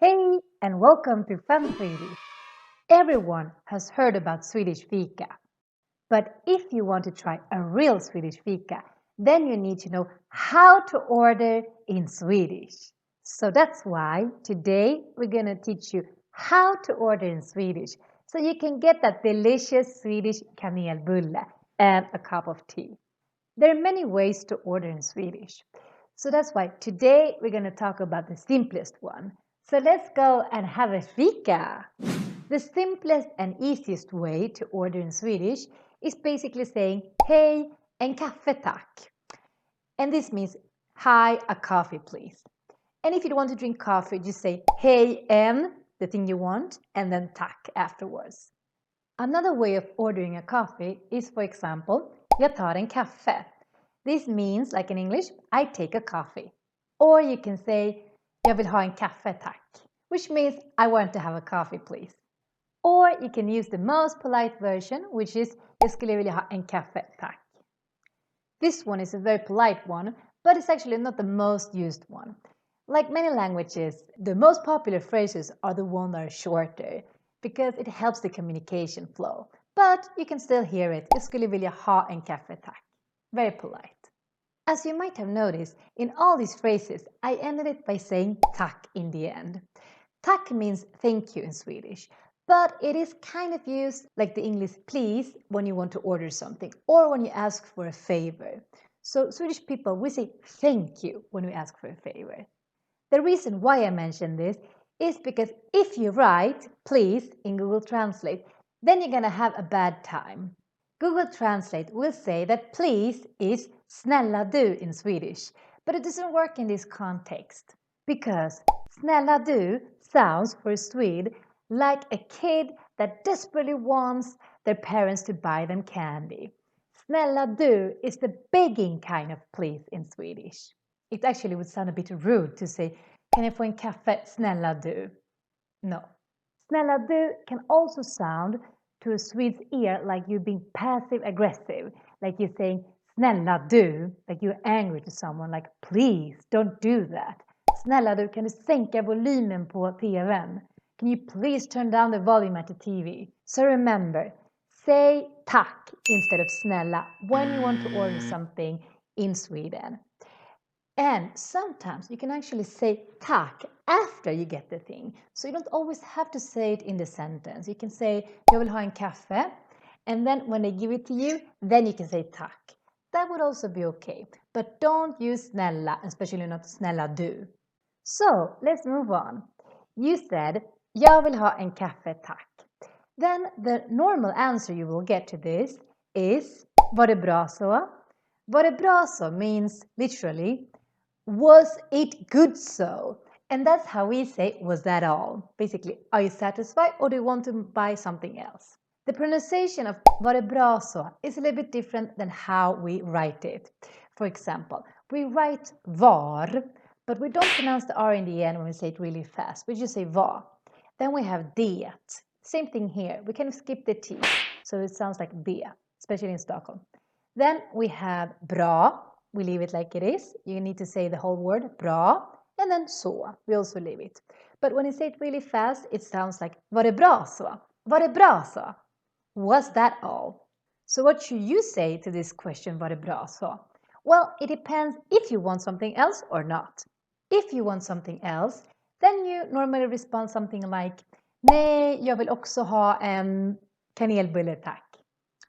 Hey, and welcome to Fun Swedish. Everyone has heard about Swedish Fika. But if you want to try a real Swedish Fika, then you need to know how to order in Swedish. So that's why today we're going to teach you how to order in Swedish so you can get that delicious Swedish kanelbulle and a cup of tea. There are many ways to order in Swedish. So that's why today we're going to talk about the simplest one. So let's go and have a fika. The simplest and easiest way to order in Swedish is basically saying hej, en kaffe tack. And this means hi, a coffee please. And if you want to drink coffee, just say hej en, the thing you want, and then tack afterwards. Another way of ordering a coffee is, for example, jag tar en kaffe. This means, like in English, I take a coffee. Or you can say, jag vill ha en kaffe tack, which means I want to have a coffee please. Or you can use the most polite version, which is, jag skulle vilja ha en kaffe tack. This one is a very polite one, but it's actually not the most used one. Like many languages, the most popular phrases are the ones that are shorter, because it helps the communication flow. But you can still hear it. Jag skulle vilja ha en kaffe tack. Very polite. As you might have noticed, in all these phrases, I ended it by saying tack in the end. Tack means thank you in Swedish, but it is kind of used like the English please when you want to order something or when you ask for a favor. So Swedish people, we say thank you when we ask for a favor. The reason why I mention this is because if you write please in Google Translate, then you're gonna have a bad time. Google Translate will say that please is snälla du in Swedish, but it doesn't work in this context because snälla du sounds for a Swede like a kid that desperately wants their parents to buy them candy. Snälla du is the begging kind of please in Swedish. It actually would sound a bit rude to say, kan jag få en kaffe, snälla du? No. Snälla du can also sound to a Swede's ear like you're being passive aggressive, like you're saying snälla du, like you're angry to someone, like please don't do that. Snälla du, kan du sänka volymen på TVn? Can you please turn down the volume at the TV? So remember, say tack instead of snälla when you want to order something in Sweden. And sometimes you can actually say tack after you get the thing. So you don't always have to say it in the sentence. You can say, jag vill ha en kaffe. And then when they give it to you, then you can say tack. That would also be okay. But don't use snälla, especially not snälla du. So let's move on. You said, jag vill ha en kaffe tack. Then the normal answer you will get to this is, var det bra så? Var det bra så means literally, was it good so? And that's how we say, was that all? Basically, are you satisfied or do you want to buy something else? The pronunciation of var det bra så is a little bit different than how we write it. For example, we write var, but we don't pronounce the R in the end when we say it really fast. We just say var. Then we have det. Same thing here. We kind of skip the T, so it sounds like det, especially in Stockholm. Then we have bra. We leave it like it is. You need to say the whole word, bra, and then så. We also leave it. But when you say it really fast, it sounds like var det bra så? Var det bra så? Was that all? So what should you say to this question, var det bra så? Well, it depends if you want something else or not. If you want something else, then you normally respond something like, nej, jag vill också ha en kanelbulle tack.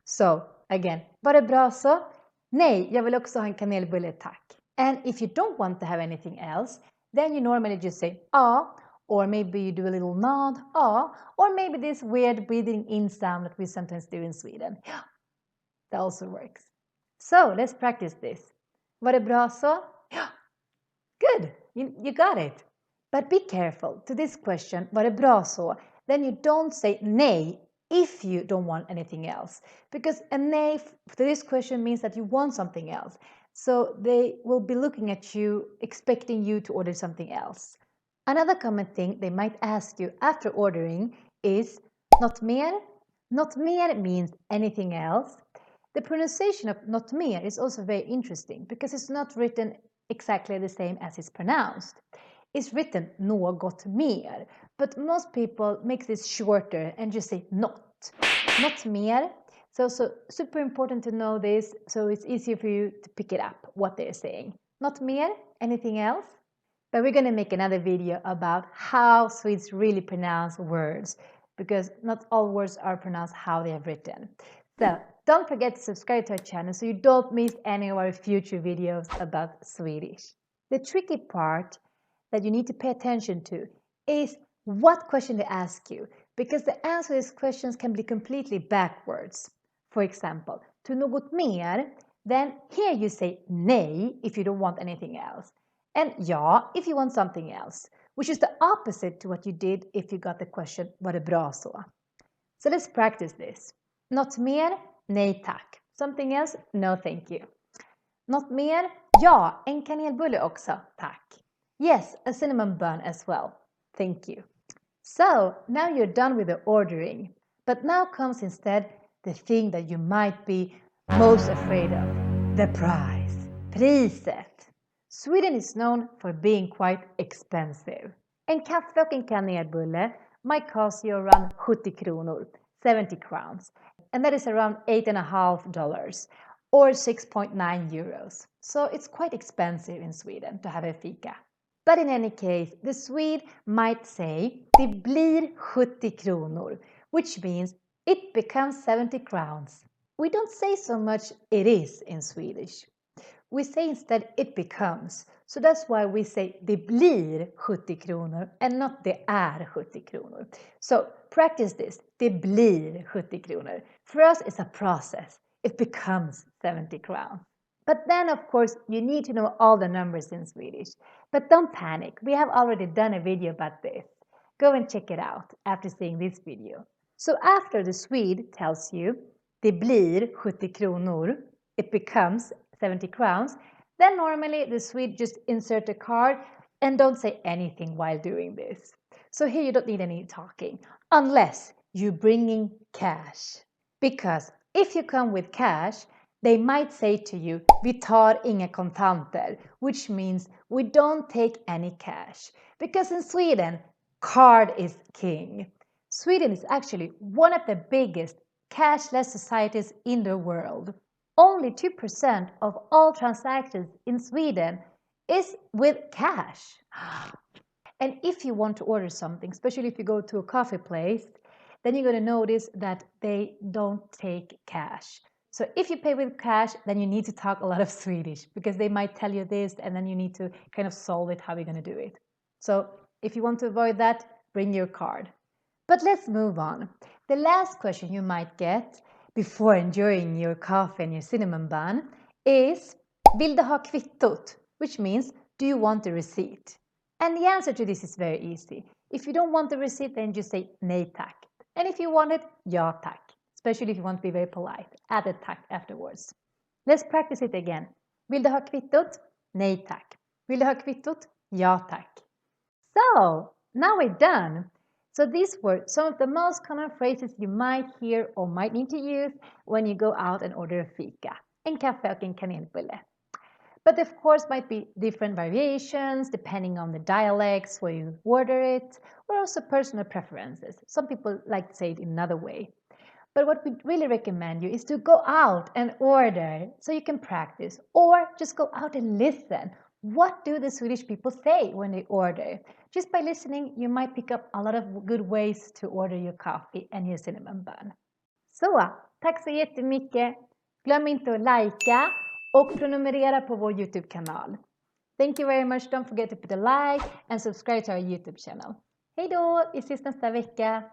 So, again, var det bra så? Nej, jag vill också ha en kanelbulle tack. And if you don't want to have anything else, then you normally just say ja, or maybe you do a little nod, ja, or maybe this weird breathing in sound that we sometimes do in Sweden. That also works. So let's practice this. Var det bra så? Good, you got it. But be careful to this question, var det bra så? Then you don't say nej if you don't want anything else. Because a nay to this question means that you want something else. So they will be looking at you, expecting you to order something else. Another common thing they might ask you after ordering is något mer? Något mer means anything else. The pronunciation of något mer is also very interesting because it's not written exactly the same as it's pronounced. is written något mer. But most people make this shorter and just say not mer. So super important to know this, so it's easier for you to pick it up, what they're saying. Not mer, anything else? But we're going to make another video about how Swedes really pronounce words, because not all words are pronounced how they are written. So don't forget to subscribe to our channel so you don't miss any of our future videos about Swedish. The tricky part that you need to pay attention to is what question they ask you, because the answer to these questions can be completely backwards. For example, to något mer, then here you say nej if you don't want anything else, and ja if you want something else, which is the opposite to what you did if you got the question var det bra så? So let's practice this. Något mer? Nej tack. Something else? No thank you. Något mer? Ja, en kanelbulle också, tack. Yes, a cinnamon bun as well. Thank you. So now you're done with the ordering, but now comes instead the thing that you might be most afraid of, the price, priset. Sweden is known for being quite expensive. En kaffe och en kanelbulle might cost you around 70 kronor, 70 crowns, and that is around $8.50 or 6.9 euros. So it's quite expensive in Sweden to have a fika. But in any case, the Swede might say det blir 70 kronor, which means it becomes 70 crowns. We don't say so much it is in Swedish. We say instead it becomes. So that's why we say det blir 70 kronor and not det är 70 kronor. So practice this. Det blir 70 kronor. For us it's a process. It becomes 70 crowns. But then of course you need to know all the numbers in Swedish. But don't panic. We have already done a video about this. Go and check it out after seeing this video. So after the Swede tells you det blir 70 kronor, it becomes 70 crowns, then normally the Swede just insert a card and don't say anything while doing this. So here you don't need any talking, unless you're bringing cash. Because if you come with cash, they might say to you, vi tar inga kontanter, which means we don't take any cash. Because in Sweden, card is king. Sweden is actually one of the biggest cashless societies in the world. Only 2% of all transactions in Sweden is with cash. And if you want to order something, especially if you go to a coffee place, then you're going to notice that they don't take cash. So if you pay with cash, then you need to talk a lot of Swedish, because they might tell you this and then you need to kind of solve it, how you're going to do it. So if you want to avoid that, bring your card. But let's move on. The last question you might get before enjoying your coffee and your cinnamon bun is vill du ha kvittot? Which means, do you want the receipt? And the answer to this is very easy. If you don't want the receipt, then just say nej tack. And if you want it, ja tack. Especially if you want to be very polite. Add a tack afterwards. Let's practice it again. Vill du ha kvittot? Nej tack. Vill du ha kvittot? Ja tack. So, now we're done. So these were some of the most common phrases you might hear or might need to use when you go out and order a fika, en kaffe och en kanelbulle. But of course might be different variations depending on the dialects where you order it, or also personal preferences. Some people like to say it in another way. But what we really recommend you is to go out and order so you can practice, or just go out and listen. What do the Swedish people say when they order? Just by listening, you might pick up a lot of good ways to order your coffee and your cinnamon bun. Så, tack så jättemycket. Glöm inte att likea och prenumerera på vår YouTube-kanal. Thank you very much. Don't forget to put a like and subscribe to our YouTube channel. Hej då, vi ses nästa vecka.